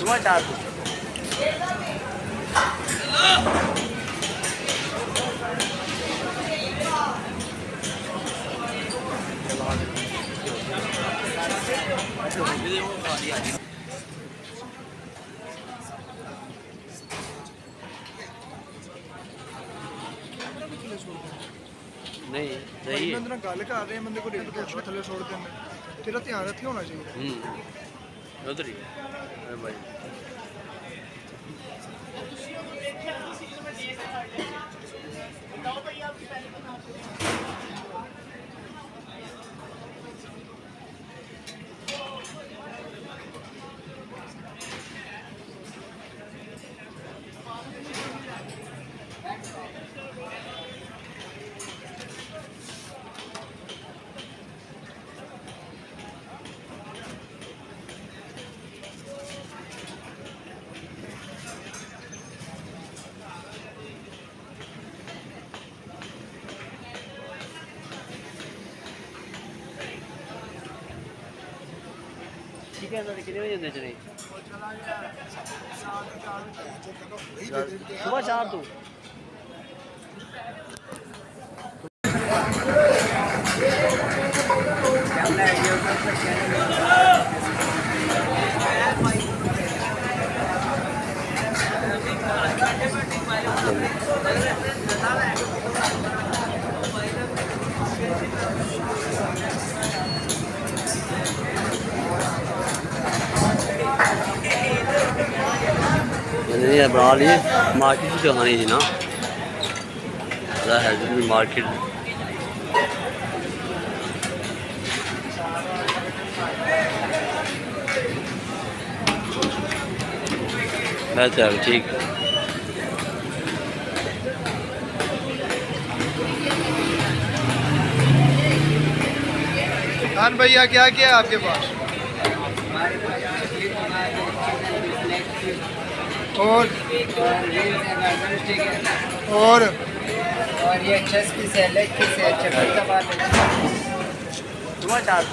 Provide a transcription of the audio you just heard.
सुबह 4 नहीं सही है। बंदे गल कर रहे हैं बंदे को रेट पुछो थले छोड़ देंगे तेरा ध्यान रखे होना चाहिए उधर ही है भाई। ठीक है ना कितने बजे देते चले सुबह 4 तो नहीं बना लिए मार्केट से जाना नहीं जी ना है मार्केट चल ठीक खान भैया क्या क्या है आपके पास और ये चेस की है लेग की है चक्कर का बात है सुबह 4